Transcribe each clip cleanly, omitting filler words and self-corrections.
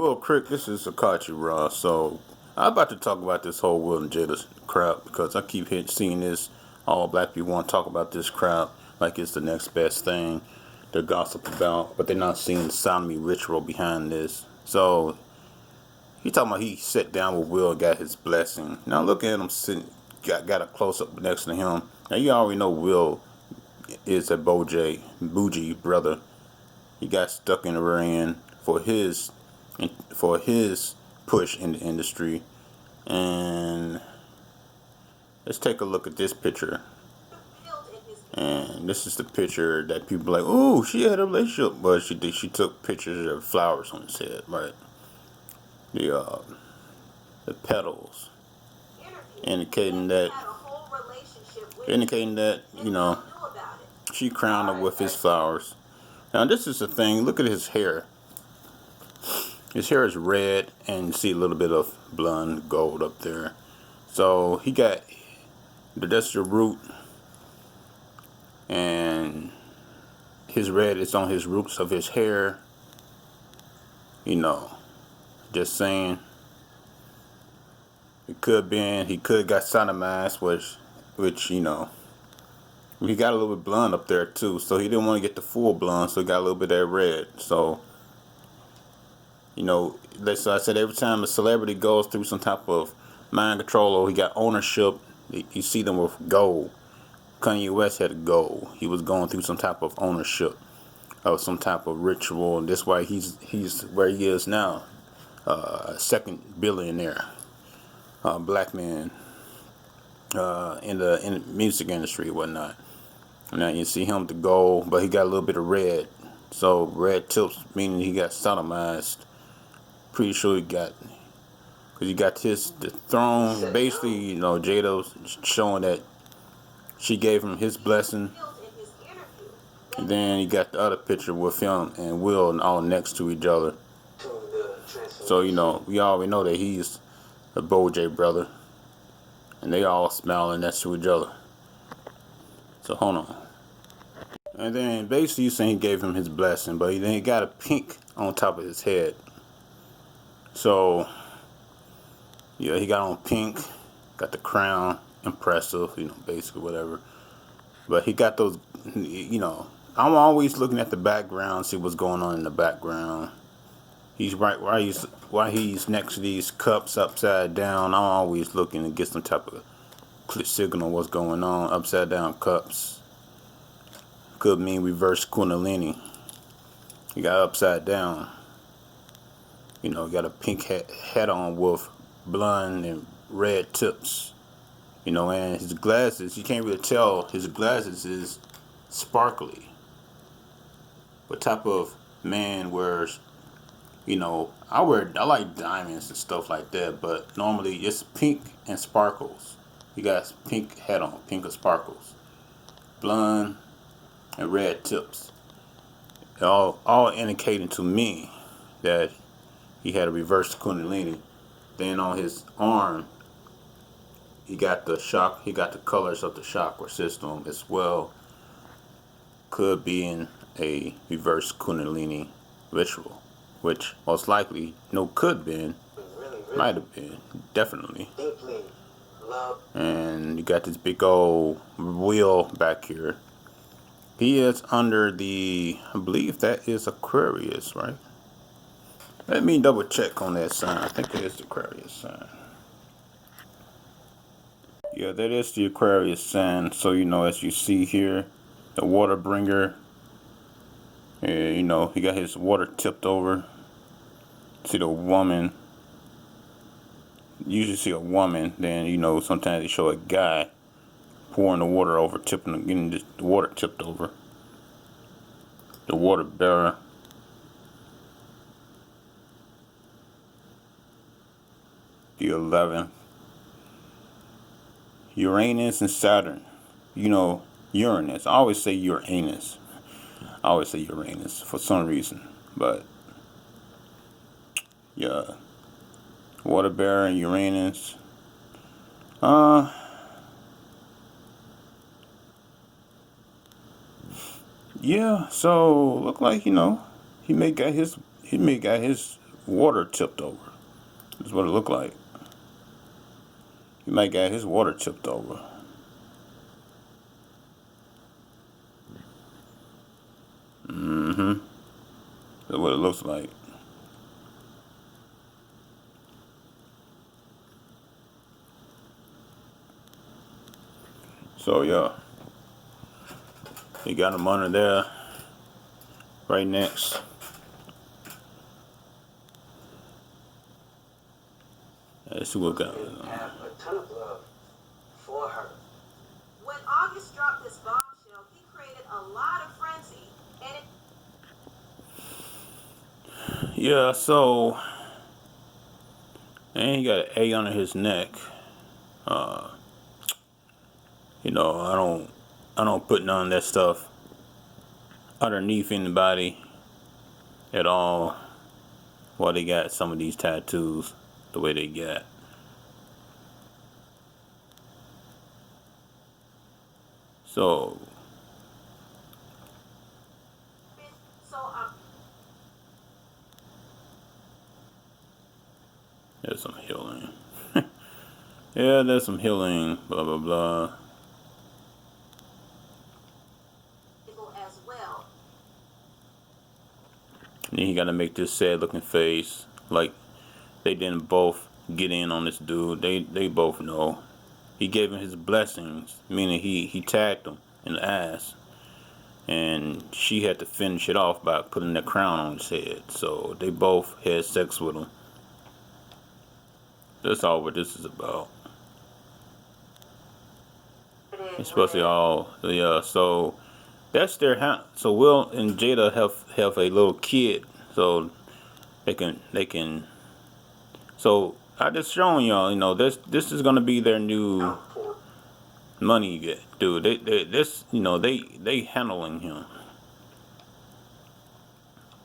Well, Crick, this is Akachi Raw. So I'm about to talk about this whole Will and Jada crowd because I keep seeing this. All black people want to talk about this crowd like it's the next best thing to gossip about, but they're not seeing the sodomy ritual behind this. So he talking about he sat down with Will and got his blessing. Now look at him sitting, got a close up next to him. Now you already know Will is a bougie brother. He got stuck in the rear end for his push in the industry. And let's take a look at this picture. And this is the picture that people are like, oh, she had a relationship, but she took pictures of flowers on his head, right? The petals, indicating that she crowned him with his flowers. Now this is the thing. Look at his hair. His hair is red, and you see a little bit of blonde gold up there. So he got that's the root, and his red is on his roots of his hair. Just saying. He could got sodomized, which he got a little bit blonde up there too. So he didn't want to get the full blonde, so he got a little bit of that red. So. So I said every time a celebrity goes through some type of mind control or he got ownership, you see them with gold. Kanye West had gold. He was going through some type of ownership of some type of ritual, and that's why he's where he is now, second billionaire, black man in the music industry and whatnot. Now you see him with the gold, but he got a little bit of red. So red tips meaning he got sodomized. Pretty sure he got, because he got the throne. Basically, Jada showing that she gave him his blessing. And then you got the other picture with him and Will all next to each other. So, we already know that he's a Boj brother. And they all smiling next to each other. So, hold on. And then basically he's saying he gave him his blessing, but then he got a pink on top of his head. So, yeah, he got on pink, got the crown, impressive, basically whatever. But he got those, I'm always looking at the background, see what's going on in the background. He's right while he's next to these cups upside down. I'm always looking to get some type of clear signal what's going on. Upside down cups could mean reverse Kundalini. You got upside down. Got a pink hat on with blonde and red tips. And his glasses, you can't really tell. His glasses is sparkly. What type of man wears, I like diamonds and stuff like that, but normally it's pink and sparkles. He got a pink hat on, pink and sparkles. Blonde and red tips. All indicating to me that he had a reverse Kundalini. Then on his arm, he got the colors of the chakra system as well. Could be in a reverse Kundalini ritual, which most likely could been, might have been, definitely. And you got this big old wheel back here. He is under I believe that is Aquarius, right? Let me double check on that sign. I think it is the Aquarius sign. Yeah, that is the Aquarius sign. So, as you see here, the water bringer, he got his water tipped over. See the woman. You usually see a woman, then, sometimes they show a guy pouring the water over, getting the water tipped over. The water bearer. The 11th. Uranus and Saturn. Uranus. I always say Uranus. I always say Uranus for some reason. But, yeah. Water bearer and Uranus. Yeah, so look like, he may got his water tipped over. That's what it looked like. He might got his water tipped over. That's what it looks like. So yeah, he got him under there, right next. Let's see what got. Have a ton of love for her. When August dropped this bombshell, he created a lot of frenzy, and Yeah, so, and he got an A under his neck. You know, I don't put none of that stuff underneath anybody at all. While they got some of these tattoos the way they got. So there's some healing. Yeah, there's some healing. Blah blah blah. as well. And then he got to make this sad looking face, like they didn't both get in on this dude. They both know. He gave him his blessings, meaning he tagged him in the ass, and she had to finish it off by putting that crown on his head. So they both had sex with him. That's all what this is about. Especially all, yeah. So that's their so Will and Jada have a little kid, so they can. So I just showing y'all, you know, this is gonna be their new money, dude. This, you know, they handling him.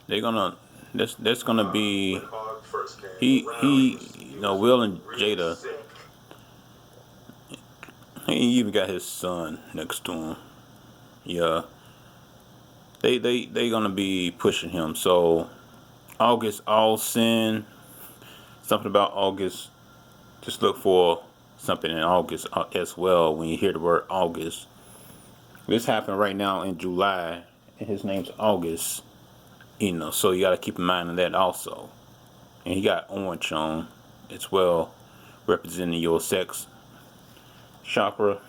They're gonna that's gonna be he you know, Will and Jada. He even got his son next to him. Yeah. They gonna be pushing him. So August all sin. Something about August. Just look for something in August as well when you hear the word August. This happened right now in July, and his name's August. You know, so you gotta keep in mind of that also. And he got orange on as well, representing your sex chakra.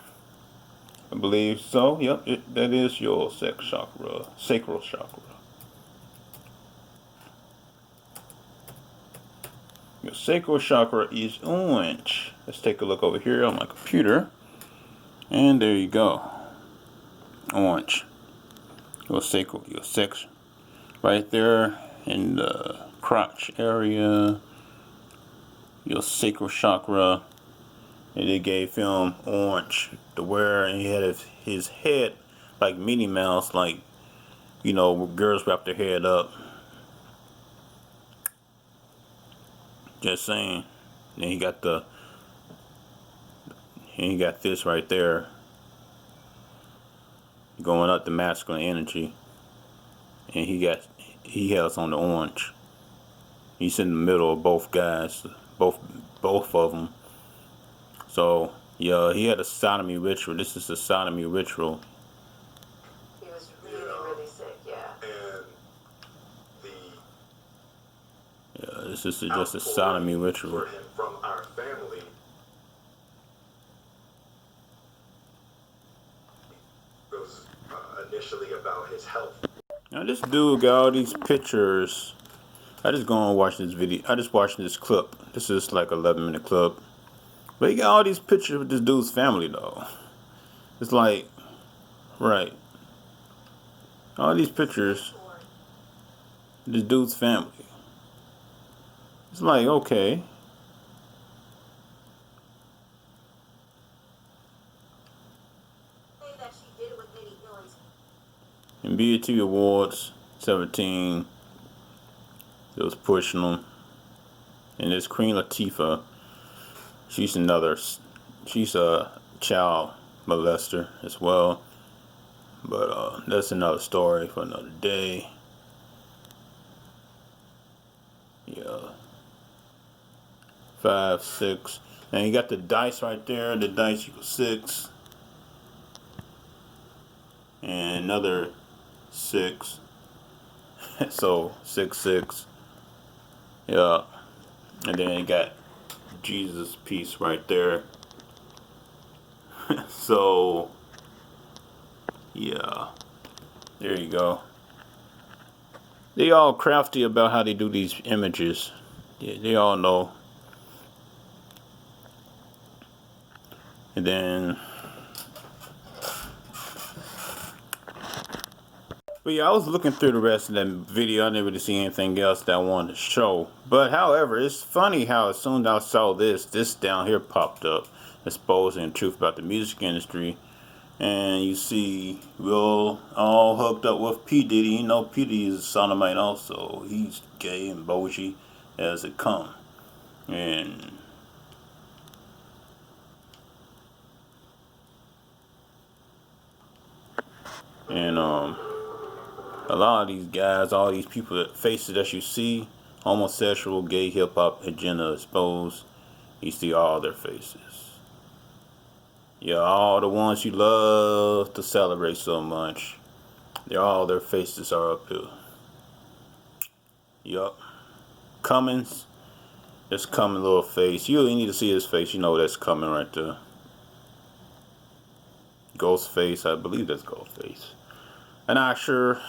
I believe so. Yep, that is your sex chakra, sacral chakra. Your sacral chakra is orange. Let's take a look over here on my computer. And there you go. Orange. Your sacral, your sex, right there in the crotch area. Your sacral chakra. And they gave him orange to wear, and he had his head like Minnie Mouse, like, you know, where girls wrap their head up. Just saying. Then he got this right there, going up the masculine energy, and he has on the orange. He's in the middle of both guys, both of them. So, yeah, he had a sodomy ritual. This is a sodomy ritual. He was really sick, yeah. And yeah, this is just a sodomy ritual. From our family was initially about his health. Now, this dude got all these pictures. I just go and watch this video. I just watched this clip. This is like 11-minute clip. But he got all these pictures with this dude's family, though. It's like, right. All these pictures, this dude's family. It's like, okay. In BET Awards 17, it was pushing them. And this Queen Latifah, she's a child molester as well. But that's another story for another day. Yeah. 5, 6. And you got the dice right there. The dice equals 6. And another 6. So 6, 6. Yeah. And then you got Jesus piece right there. So yeah. There you go. They all crafty about how they do these images. Yeah, they all know. And then, but yeah, I was looking through the rest of that video. I didn't really see anything else that I wanted to show. But however, it's funny how as soon as I saw this down here popped up, exposing the truth about the music industry. And you see, we're all hooked up with P. Diddy. You know, P. Diddy is a sodomite also. He's gay and bougie as it come. And a lot of these guys, all these people, faces that you see, homosexual, gay, hip hop agenda exposed, you see all their faces. Yeah, all the ones you love to celebrate so much, they're all their faces are up here. Yup. Cummins, this Cummins little face. You really need to see his face. You know that's coming right there. Ghostface, I believe that's Ghostface. I'm not sure,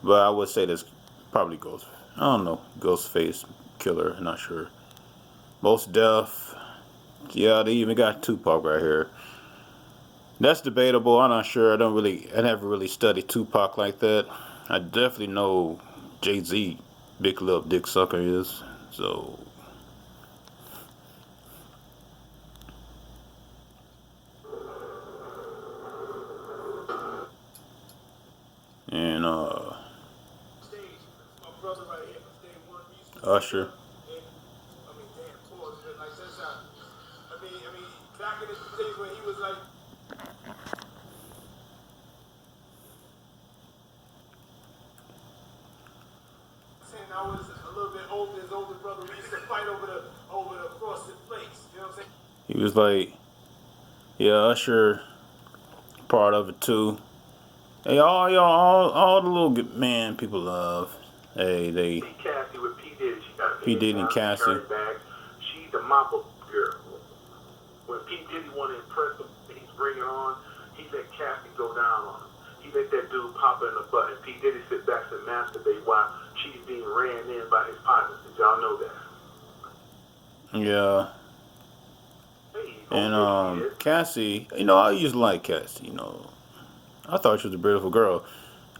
but I would say that's probably Ghostface. I don't know. Ghostface Killer, I'm not sure. Most Def. Yeah, they even got Tupac right here. That's debatable. I'm not sure. I never really studied Tupac like that. I definitely know Jay-Z, Big Lil Dick Sucker is. So, and Usher. Back in the days when he was like, saying I was a little bit older, his older brother, we used to fight over the frosted flakes. You know what I'm saying? He was like, yeah, Usher, part of it too. Hey, all the little man people love. Hey, they Cassie with P Diddy, she got P Diddy and Cassie. bag. She's the mama girl. When P Diddy wanted to impress him, he's bringing on. He let Cassie go down on him. He let that dude pop her in the butt, and P Diddy sit back and masturbate while she's being ran in by his partners. Did y'all know that? Yeah. And Cassie, you know, I used to like Cassie. You know, I thought she was a beautiful girl.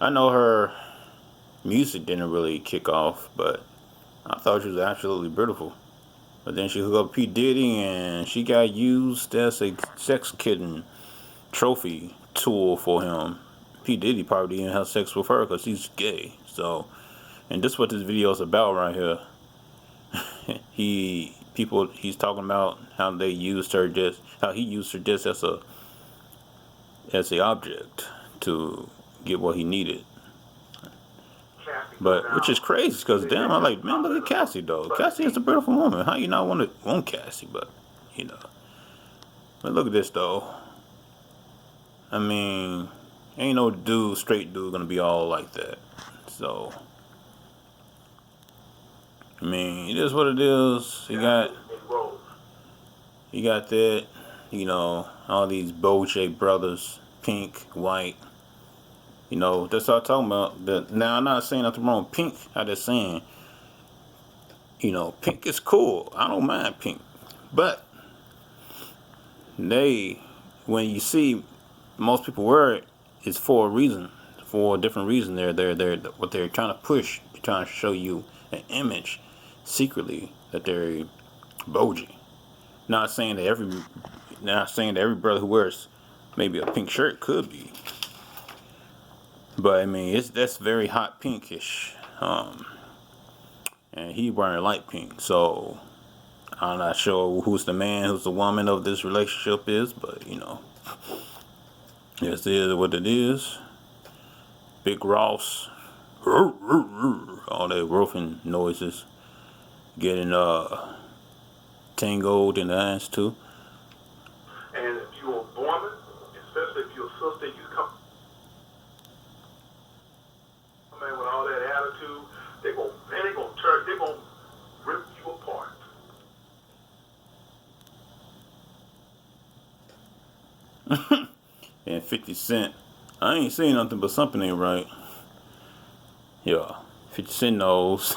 I know her music didn't really kick off, but I thought she was absolutely beautiful. But then she hooked up P. Diddy and she got used as a sex kitten trophy tool for him. P. Diddy probably didn't have sex with her because he's gay. So, and this is what this video is about right here. He's talking about how they used her how he used her just as a object to get what he needed. But which is crazy because damn, I'm like, man, look at Cassie though. Cassie is a beautiful woman. How you not want Cassie? But you know, but look at this though. I mean, ain't no straight dude gonna be all like that. So, I mean, it is what it is. You got that. You know, all these Bojack brothers, pink, white. You know, that's what I'm talking about. Now, I'm not saying nothing wrong with pink. I'm just saying, you know, pink is cool. I don't mind pink. But when you see most people wear it, it's for a reason, for a different reason. They're what they're trying to push. They're trying to show you an image secretly that they're bougie. Not saying that every brother who wears maybe a pink shirt could be. But I mean, that's very hot pinkish, and he wearing light pink. So I'm not sure who's the man, who's the woman of this relationship is, but you know, this is what it is. Big Ross, all that roofing noises. getting tangled in the ass too. And if you're a woman, especially if you're a sister, you come in with all that attitude, they're gonna rip you apart. And 50 Cent, I ain't saying nothing but something ain't right. Yeah, 50 Cent knows.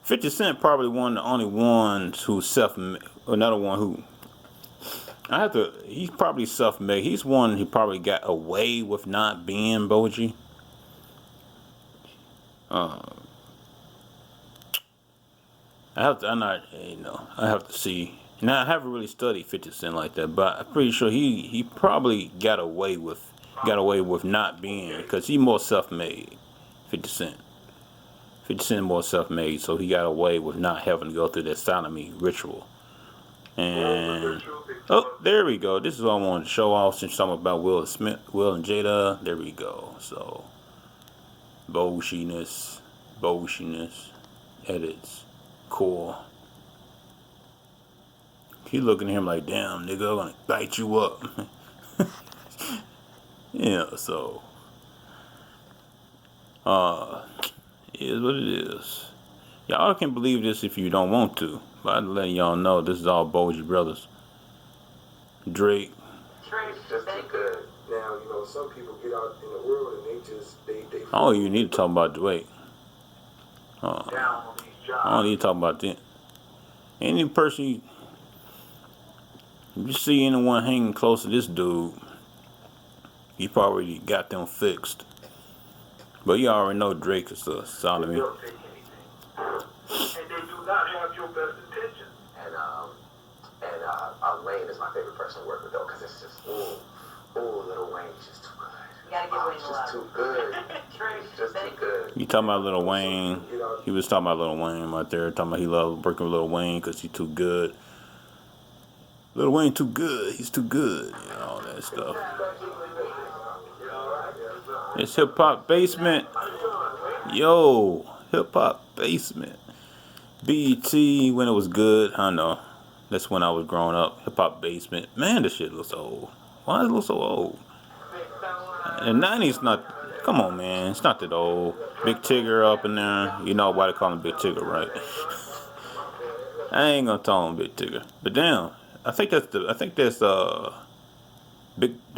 50 Cent probably one of the only ones who's self-made. Another one who he's probably self-made. He's one who probably got away with not being Boji. I have to see. Now I haven't really studied 50 Cent like that, but I'm pretty sure he probably got away with not being, because he more self-made. 50 Cent. 50 Cent more self-made, so he got away with not having to go through that sodomy ritual. And oh, there we go. This is what I wanted to show off since something about Will and Jada. There we go. So Boshiness, edits, cool. He looking at him like, damn, nigga, I'm gonna bite you up. Yeah, so it is what it is. Y'all can believe this if you don't want to, but I'm letting y'all know this is all Boji Brothers. Drake. It's just too good. Now, some people get out in the world and they just, they I don't even need to talk about Drake. Down on these jobs. I don't need to talk about that. Any person, if you see anyone hanging close to this dude, you probably got them fixed. But you already know Drake is a sodomy. They'll take anything. And they do not have your best intentions. And Wayne is my favorite person to work with, though, because it's just, Lil Wayne's just too good. You gotta give Wayne a just too good. It's just too good. You talking about Lil Wayne? He was talking about Lil Wayne right there. Talking about he loved working with Lil Wayne because he's too good. Lil Wayne too good. He's too good. All that stuff. It's Hip Hop Basement. Yo, Hip Hop Basement. BET when it was good. I know. That's when I was growing up. Hip Hop Basement. Man, this shit looks old. Why does it look so old? The 90s not. Come on, man. It's not that old. Big Tigger up in there. You know why they call him Big Tigger, right? I ain't gonna call him Big Tigger. But damn, I think that's the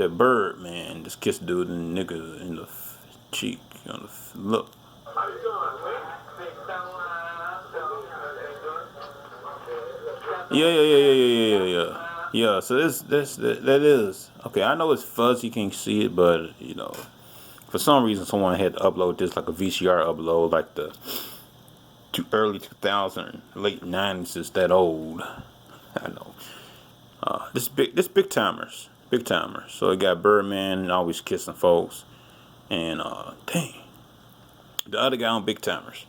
bird man just kissed dude and nigga in the cheek on the look. Yeah. So that is okay. I know it's fuzzy, you can't see it, but for some reason someone had to upload this like a VCR upload, like the early 2000s, late 90s. Is that old? I know. This big timers. So it got Birdman always kissing folks, and dang, the other guy on Big Timers.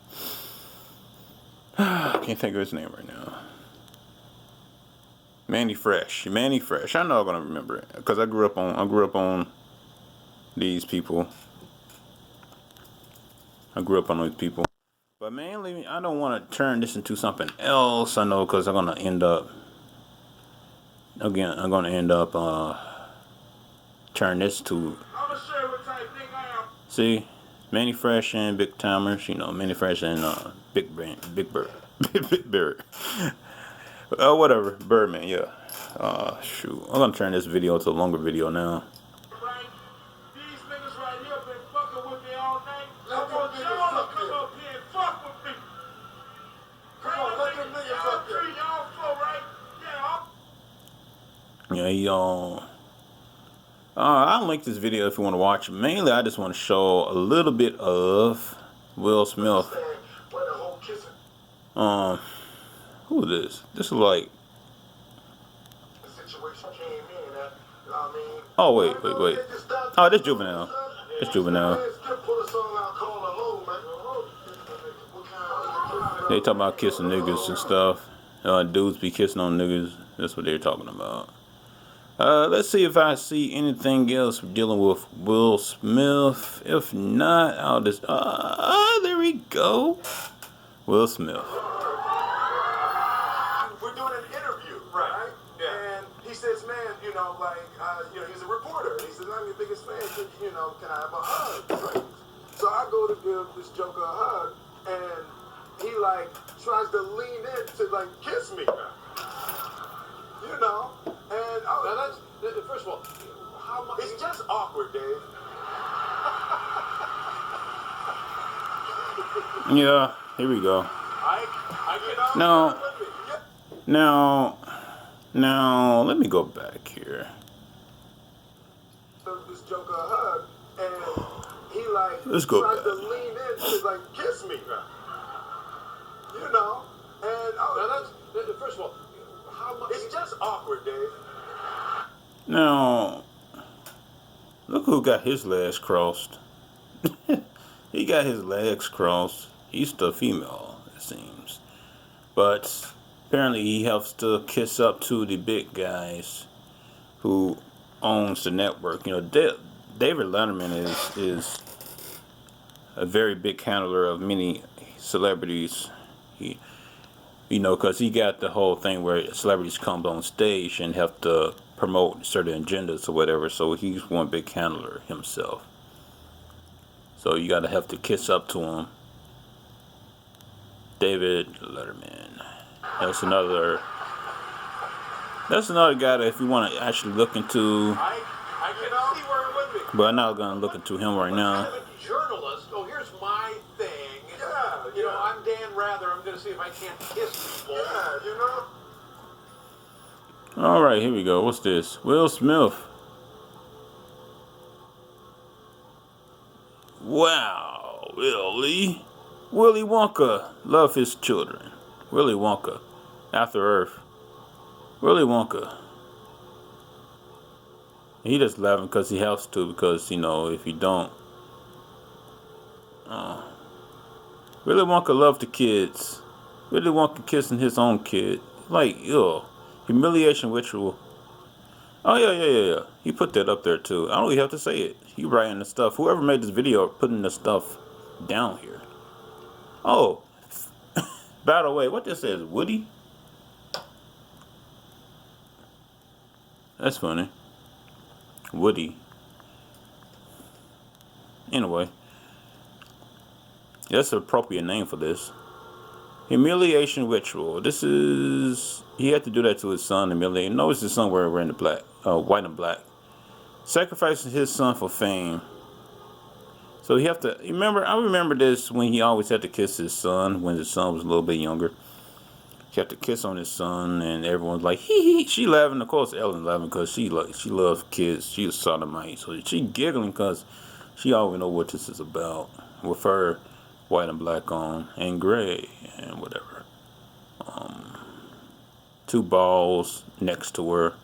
I can't think of his name right now. Manny Fresh. I know I'm gonna remember it because I grew up on these people. But mainly, I don't want to turn this into something else. I know because I'm gonna end up turn this to. See, Manny Fresh and Big Timers. Manny Fresh and Big Bird. Big Bird. Whatever, Birdman, yeah. Shoot. I'm gonna turn this video to a longer video now. These niggas right here been fucking with me all night. I want y'all to come up here and fuck with me. Come on, let them niggas up here. Y'all flow, right? Yeah, I'll link this video if you want to watch it. Mainly, I just want to show a little bit of Will Smith. Who is this? This is like. Oh wait. Oh, this Juvenile. They talking about kissing niggas and stuff. Dudes be kissing on niggas. That's what they're talking about. Let's see if I see anything else dealing with Will Smith. If not, I'll just. There we go. Will Smith. he's a reporter. He said, I'm your biggest fan. Can I have a hug? Right? So I go to give this Joker a hug, and he like tries to lean in to like kiss me. And now that's first of all, how much? It's just awkward, Dave. Yeah, here we go. Now, let me go back here. This Joker a hug, and he like Let's go tries back. to lean in to like kiss me. And now that's first of all, how much? It's just awkward, Dave. Now, look who got his legs crossed. He got his legs crossed. He's the female, it seems. But apparently he helps to kiss up to the big guys who owns the network. David Letterman is a very big handler of many celebrities. Because he got the whole thing where celebrities come on stage and have to promote certain agendas or whatever. So he's one big handler himself. So you gotta have to kiss up to him. David Letterman. That's another guy that if you want to actually look into. But I'm not gonna look into him right now. I'm a journalist. Oh, here's my thing. I'm Dan Rather. I'm gonna see if I can't kiss people. All right, here we go. What's this? Will Smith. Wow, Willy Wonka love his children. Willy Wonka, After Earth. Willy Wonka. He just laughing because he has to, because if you don't, Willy Wonka love the kids. Willy Wonka kissing his own kid, like humiliation ritual. Oh yeah. He put that up there too. I don't even have to say it. He writing the stuff. Whoever made this video putting the stuff down here. Oh, by the way, what this says, Woody? That's funny. Woody. Anyway, that's an appropriate name for this. Humiliation ritual. He had to do that to his son, humiliate. Notice his son wearing the black, white and black. Sacrificing his son for fame. So he have to I remember this when he always had to kiss his son when his son was a little bit younger. He had to kiss on his son, and everyone's like, hee. She laughing, of course. Ellen laughing because she loves kids. She was sodomite, so she giggling because she always know what this is about with her white and black on and gray and whatever. Two balls next to her.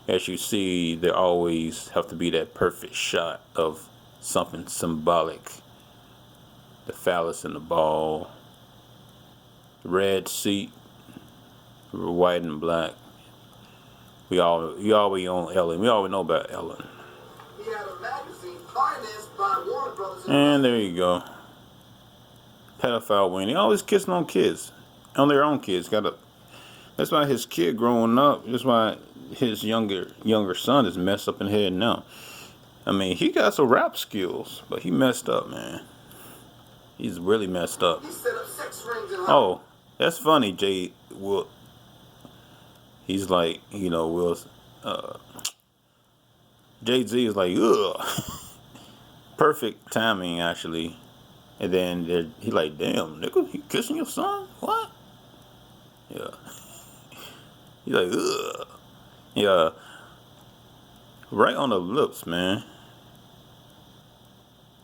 As you see, there always have to be that perfect shot of something symbolic. The phallus in the ball. Red seat. White and black. We always own Ellen. We always know about Ellen. He had a magazine financed by Warner Brothers. And there you go. Pedophile wing. They always kissing on kids. On their own kids. That's why his kid growing up, that's why his younger son is messed up in the head now. I mean, he got some rap skills, but he messed up, man. He's really messed up. He set up 6 rings in Oh, that's funny, Jay. Will. He's like, Will's. Jay-Z is like, ugh. Perfect timing, actually. And then he like, damn, nigga, you kissing your son? What? Yeah. He's like, ugh. Yeah. Right on the lips, man.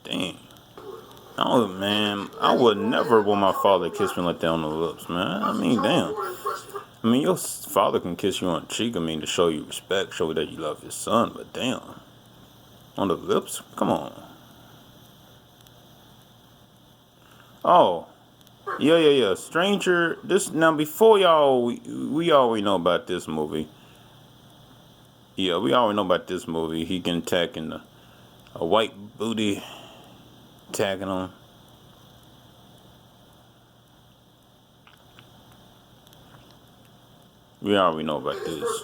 Dang. Oh, man. I would never want my father to kiss me like that on the lips, man. I mean, damn. I mean, your father can kiss you on the cheek, to show you respect, show that you love his son, but damn. On the lips? Come on. Oh. Yeah. Stranger, now before y'all, we already know about this movie. Yeah, we already know about this movie. He can attack in a white booty, attacking him. We already know about this.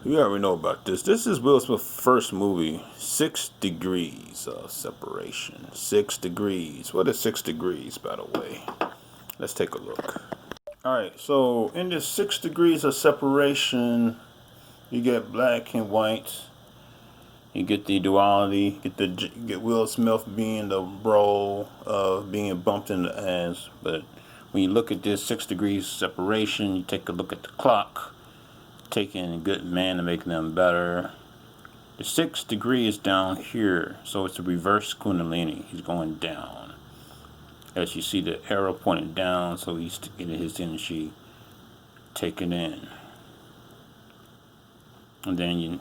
You already know about this. This is Will Smith's first movie, 6 Degrees of Separation. 6 degrees. What is 6 degrees, by the way? Let's take a look. Alright, so in this 6 degrees of separation, you get black and white. You get the duality. You get Will Smith being the role of being bumped in the ass. But when you look at this 6 degrees separation, you take a look at the clock. Taking a good man and making them better. The 6 degree is down here, so it's a reverse Kundalini. He's going down. As you see the arrow pointing down, so he's getting his energy taken in. And then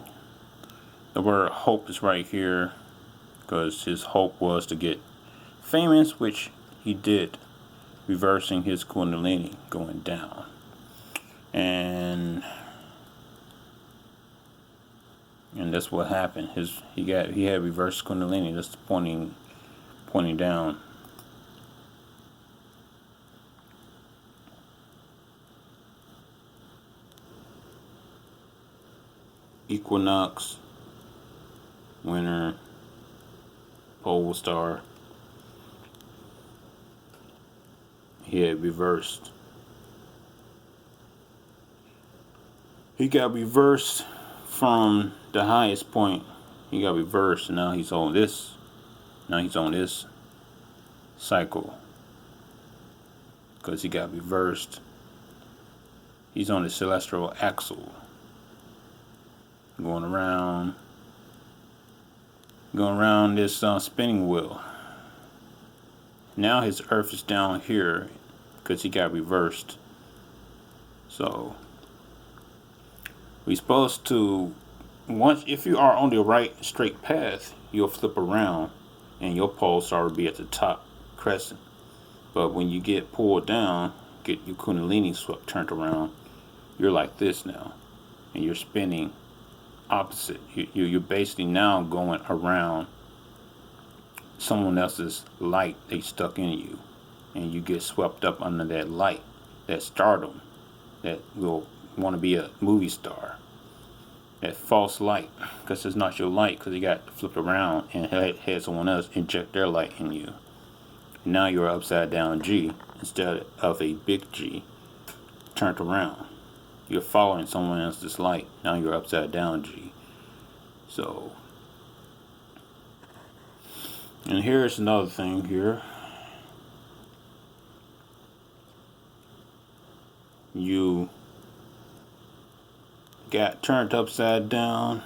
the word hope is right here, because his hope was to get famous, which he did, reversing his Kundalini, going down. And that's what happened. He had reverse Kundalini. That's pointing down. Equinox, winter, pole star. He had reversed. He got reversed from the highest point. He got reversed, and now he's on this. Now he's on this cycle because he got reversed. He's on the celestial axle, going around this spinning wheel. Now his Earth is down here because he got reversed. So we're supposed to, if you are on the right straight path, you'll flip around and your pole star will be at the top crescent. But when you get pulled down, get your Kundalini turned around, you're like this now, and you're spinning opposite. You're basically now going around someone else's light they stuck in you, and you get swept up under that light, that stardom, that will want to be a movie star, that false light, because it's not your light, because you got flipped around and had someone else inject their light in you. Now you're upside down G instead of a big G turned around. You're following someone else's light. Now you're upside down G. So, and here's another thing here. You got turned upside down.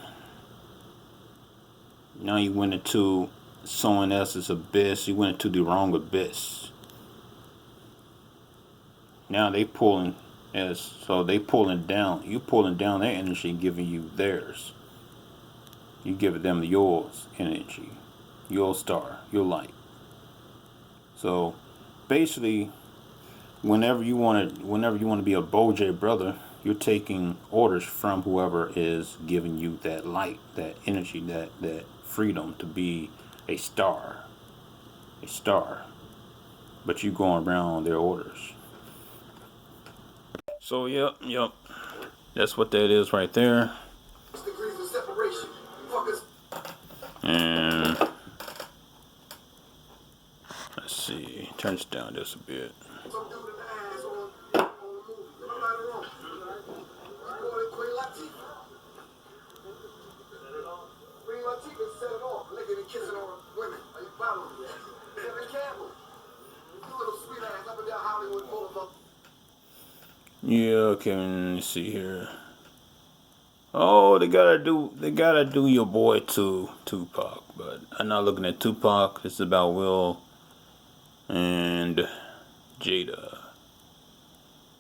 Now you went into someone else's abyss. You went into the wrong abyss. Now they pulling down. You pulling down their energy and giving you theirs. You give them yours energy, your star, your light. So basically, whenever you want to be a Bojay brother, you're taking orders from whoever is giving you that light, that energy, that freedom to be a star. But you going around their orders. So yep. That's what that is right there. Degrees of separation. Fuckers. And let's see, turn this down just a bit. Some dude in the ass on the movie. Am I right or wrong? You call it Queen Latifah. Queen Latifah set it off, licking and kissing on women. Are you following me? Kevin Campbell. You little sweet ass up and down Hollywood Boulevard. Yeah, okay, let's see here. Oh, they gotta do your boy too, Tupac. But I'm not looking at Tupac. This is about Will and Jada.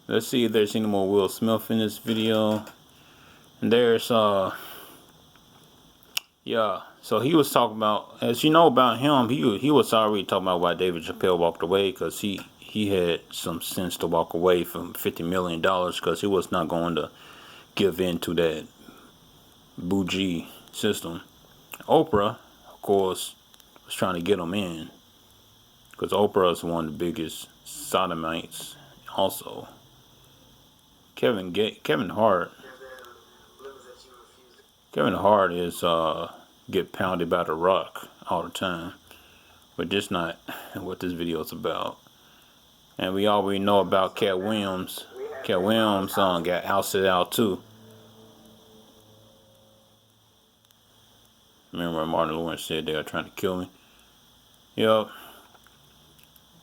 Let's see if there's any more Will Smith in this video. And there's yeah. So he was talking about, as you know about him, he was already talking about why David Chappelle walked away, because he had some sense to walk away from $50 million, because he was not going to give in to that bougie system. Oprah, of course, was trying to get him in, because Oprah is one of the biggest sodomites. Also, Kevin Hart Kevin Hart is get pounded by the Rock all the time, but just not what this video is about. And we already know about Cat Williams. Cat Williams got ousted out too. Remember when Martin Lawrence said they were trying to kill me? Yep.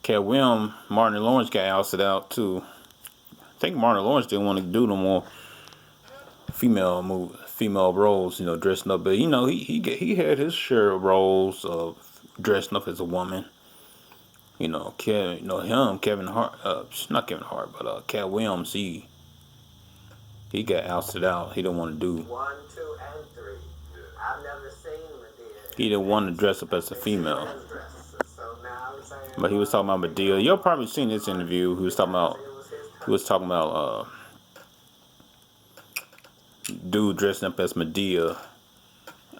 Cat Williams, Martin Lawrence got ousted out too. I think Martin Lawrence didn't want to do no more female roles, dressing up. But he had his share of roles of dressing up as a woman. Kevin Hart, not Kevin Hart, but Cat Williams, he got ousted out. He didn't want to do. 1, 2, and 3. I've never seen Madea. He didn't want to dress up as a female. So now I'm saying, But he was talking about Madea. You'll probably seen this interview. He was talking about dude dressing up as Madea,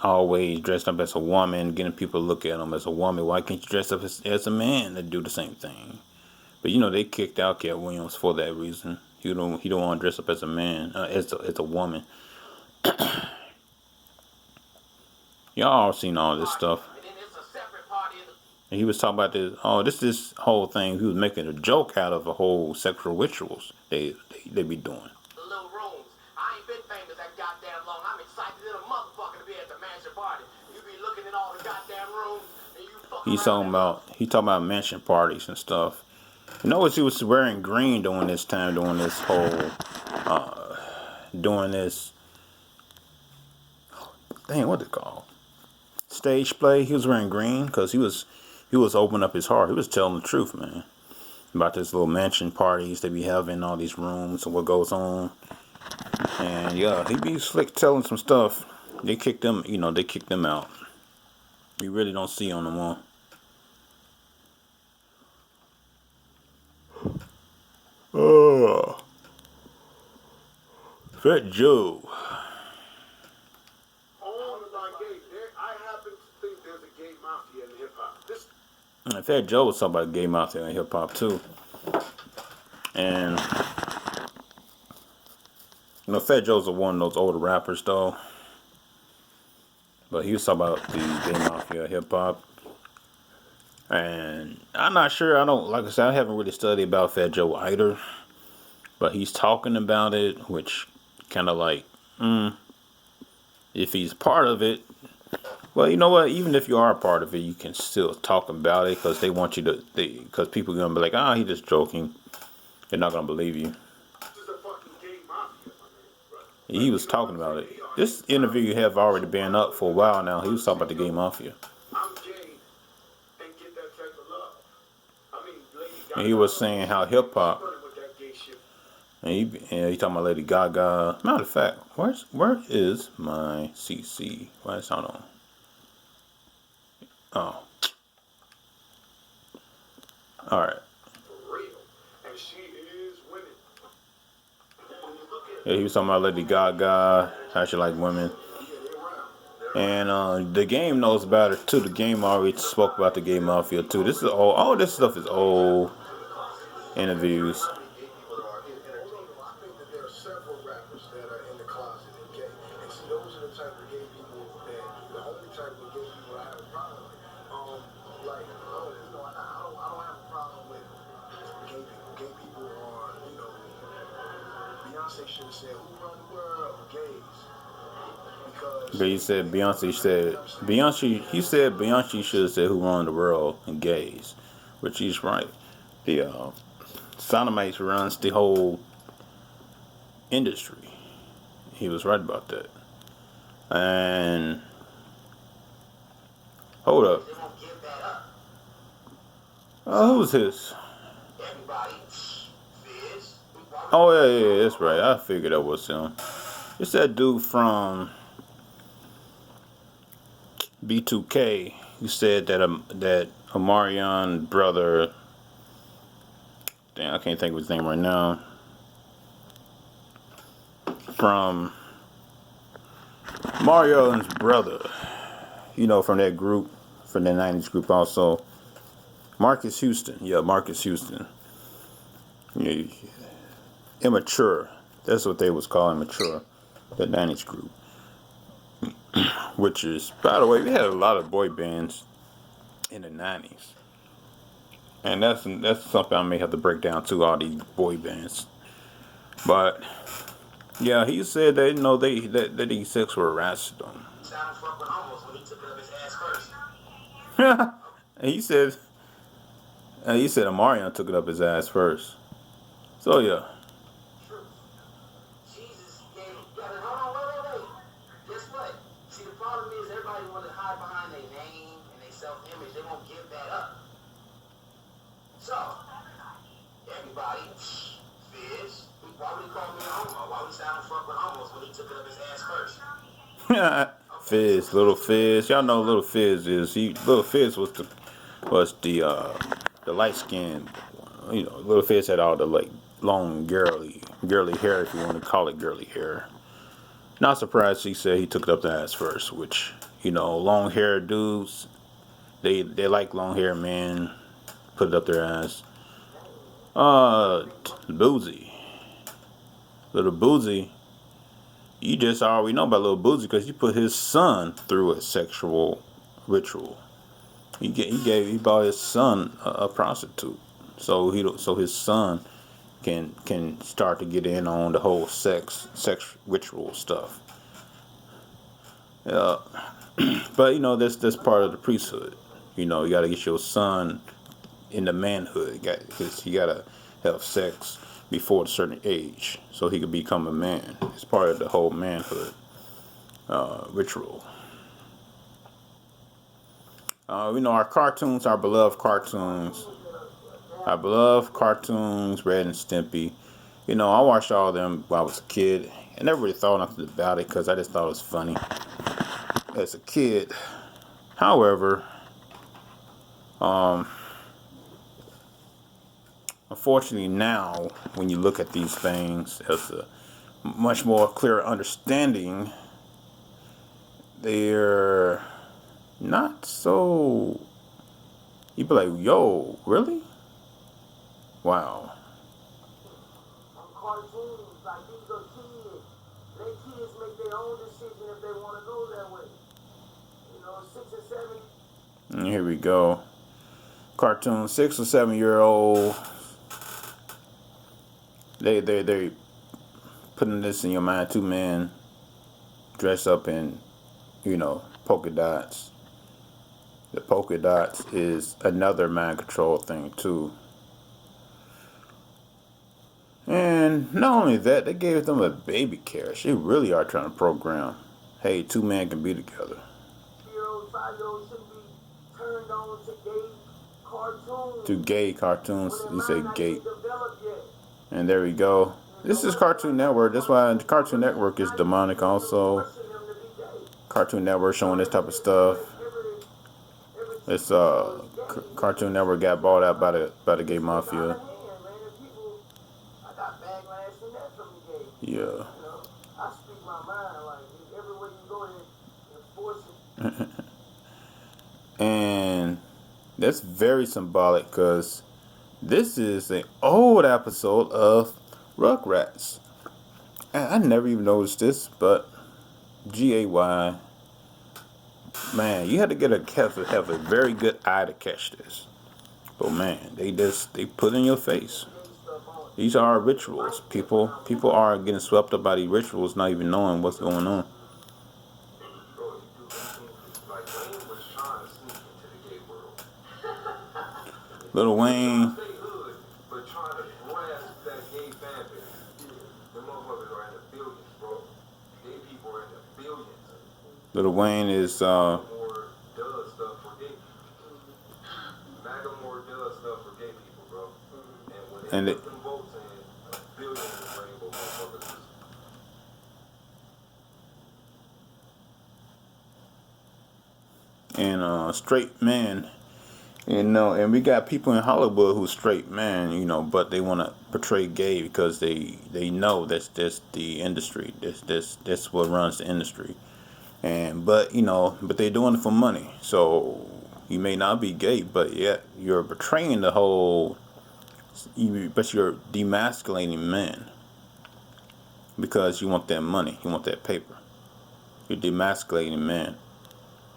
always dressed up as a woman, getting people to look at him as a woman. Why can't you dress up as a man to do the same thing? But they kicked out Cat Williams for that reason. He don't want to dress up as a man, as a woman. Y'all all seen all this stuff. And he was talking about this whole thing. He was making a joke out of the whole sexual rituals they be doing. The little rooms. I ain't been famous that goddamn long. I'm excited as a motherfucker to be at the mansion party. You be looking at all the goddamn rooms and you fucking. He talking about mansion parties and stuff. You notice he was wearing green during this time, during this whole, what's it called? Stage play. He was wearing green because he was opening up his heart. He was telling the truth, man, about this little mansion parties they be having, all these rooms and what goes on. And yeah, he be slick telling some stuff. They kicked them, out. We really don't see on them all. Fat Joe. I happen to think there's a gay mafia in hip hop. Fat Joe was talking about gay mafia in hip hop too. And Fat Joe's one of those older rappers though. But he was talking about the gay mafia hip hop. And I'm not sure, I haven't really studied about Fat Joe either. But he's talking about it, which kind of like, if he's part of it, well, you know what? Even if you are a part of it, you can still talk about it because they want you to, because people are going to be like, he's just joking. They're not going to believe you. He was talking about it. This interview have already been up for a while now. He was talking about the gay mafia. And he was saying how hip hop, and he talking about Lady Gaga. Matter of fact, where is my CC? Why is it not on? Oh, all right. Yeah, he was talking about Lady Gaga, how she like women. And the game knows about it too. The game already spoke about the gay mafia too. This is old. All this stuff is old interviews. But he said Beyonce should have said who run the world and gays, which he's right. The Sodomy runs the whole industry. He was right about that. And hold up. Who's this? Oh yeah, that's right. I figured that was him. It's that dude from B2K. He said that that Omarion brother. Damn, I can't think of his name right now. From Marion's brother, from that group, from the 90s group also. Marcus Houston. Yeah, Marcus Houston. Yeah, immature. That's what they was calling immature. The 90s group. which is, by the way, we had a lot of boy bands in the 90s. And that's something I may have to break down to all these boy bands. But yeah, he said that that these six were harassing him. Sound fuck with almost when he took it up his ass first. And he said Amarion took it up his ass first. So yeah. Jesus gave. Yeah, but hold on, wait. Guess what? See, the problem is everybody want to hide behind their name and their self-image. They won't give that up. So, everybody, Fizz, why would he call me a homo? Why would he sound fuck with homos when he took it up his ass first? Fizz, little Fizz. Y'all know little Fizz is little Fizz was the light skinned, little Fizz had all the like long girly hair, if you want to call it girly hair. Not surprised he said he took it up the ass first, which, long hair dudes, they like long hair men, put it up their ass. Boozy. Little Boozy, you just already know about Little Boozy because he put his son through a sexual ritual. He bought his son a prostitute, so his son can start to get in on the whole sex ritual stuff. But that's part of the priesthood. You got to get your son into manhood, because he got to have sex before a certain age so he could become a man. It's part of the whole manhood ritual. Our cartoons, our beloved cartoons, Red and Stimpy. I watched all of them when I was a kid. I never really thought nothing about it because I just thought it was funny as a kid. However, unfortunately now, when you look at these things as a much more clear understanding, they're not so. You be like, yo, really? Wow. Cartoons, like these are kids. They kids make their own decision if they want to go that way. 6 and 7. And here we go. Cartoon, 6 or 7 year old. They putting this in your mind. 2 men dressed up in, polka dots. The polka dots is another mind control thing too. And not only that, they gave them a baby carriage. They really are trying to program, hey, 2 men can be together. 3-year-olds, 5-year-olds shouldn't be turned on to gay cartoons. To gay cartoons, you say gay. And there we go. This is Cartoon Network. That's why the Cartoon Network is demonic also. Cartoon Network showing this type of stuff. This Cartoon Network got bought out by the gay mafia. Yeah. I speak my mind, like everywhere you go and enforce it. And that's very symbolic because this is an old episode of Rugrats. And I never even noticed this, but GAY, man, you had to have a very good eye to catch this. But man, they put it in your face. These are rituals. People are getting swept up by these rituals, not even knowing what's going on. Lil Wayne. But trying to grasp that gay fan base. The motherfuckers are in the billions, bro. Gay people are in the billions. Lil Wayne is Macklemore does stuff for gay people. Macklemore does stuff for gay people, bro. And when they put them votes in, a billion of rainbow motherfuckers. and straight men. And we got people in Hollywood who's straight men, but they want to portray gay because they know that's the industry. That's what runs the industry. But they're doing it for money. So you may not be gay, but yet you're portraying the whole. But you're demasculating men because you want that money, you want that paper. You're demasculating men.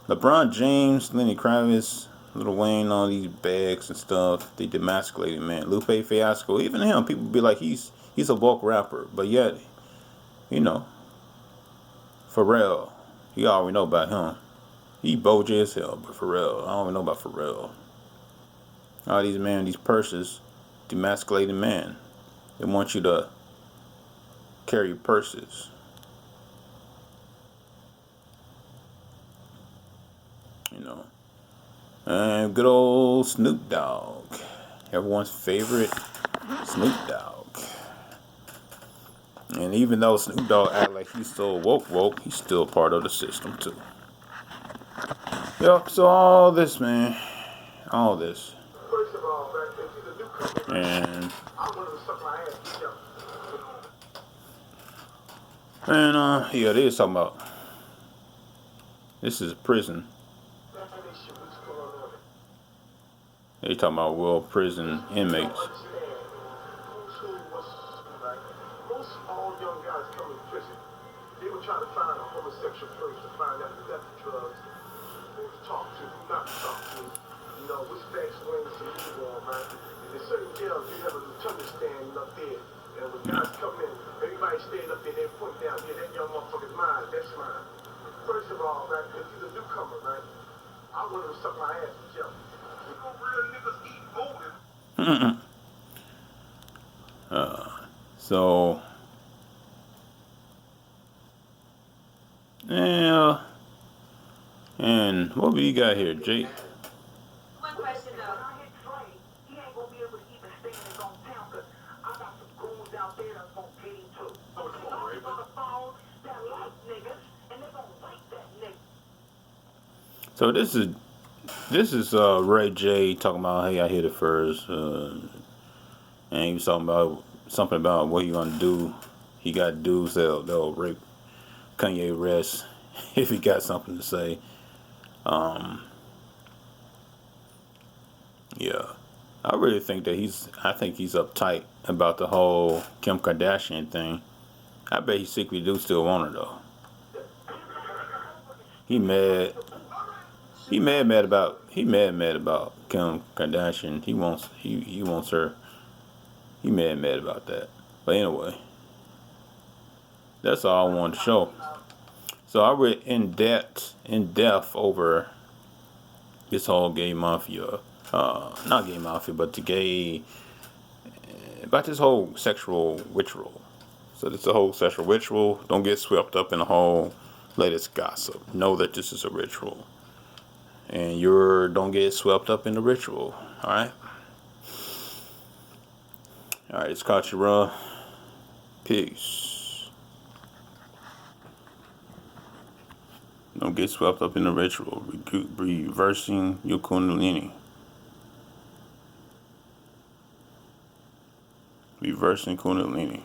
LeBron James, Lenny Kravitz, Lil Wayne, all these bags and stuff, they demasculated man. Lupe Fiasco, even him, people be like he's a woke rapper, but yet, you know, Pharrell, you already know about him. He bojo as hell, but Pharrell, I don't even know about Pharrell. All these men, these purses, demasculated man. They want you to carry purses. You know. And good old Snoop Dogg. Everyone's favorite Snoop Dogg. And even though Snoop Dogg act like he's so woke, he's still part of the system too. Yep, so all this, man. All this. First of all, man, if he's a newcomer, And I want him to suck my ass. yeah, they was talking about this is a prison. They talking about world prison inmates. Most all young guys come in prison. They would try to find a homosexual first to find out who got the drugs, who to talk to, who not to talk to, you know, which facts wings to move on, man. In certain jails, you have a lieutenant standing up there, and when guys come in, everybody standing up there, they point down, yeah, that young motherfucker's mine, that's mine. First of all, man, if he's a newcomer, man, I want him to suck my ass in jail. You know, real niggas eat golden. So yeah, and what we got here, Jake? One question though. He ain't gonna be able to even stay in his own town because I got some goons out there that's gonna get him too. So it's on the phone that like niggas and they're gonna like that nigga. So this is Ray J talking about hey I hit it first, and he was talking about something about what he gonna do. He got dudes they'll rape Kanye West if he got something to say. Yeah, I really think that he's uptight about the whole Kim Kardashian thing. I bet he secretly do still want her though. He mad about Kim Kardashian. He wants her. He mad about that. But anyway, that's all I wanted to show. So I read in depth over this whole gay mafia. Not gay mafia, but about this whole sexual ritual. So this is a whole sexual ritual. Don't get swept up in the whole latest gossip. Know that this is a ritual. And don't get swept up in the ritual. Alright? Alright, it's Kachira. Peace. Don't get swept up in the ritual. Reversing your kundalini. Reversing kundalini.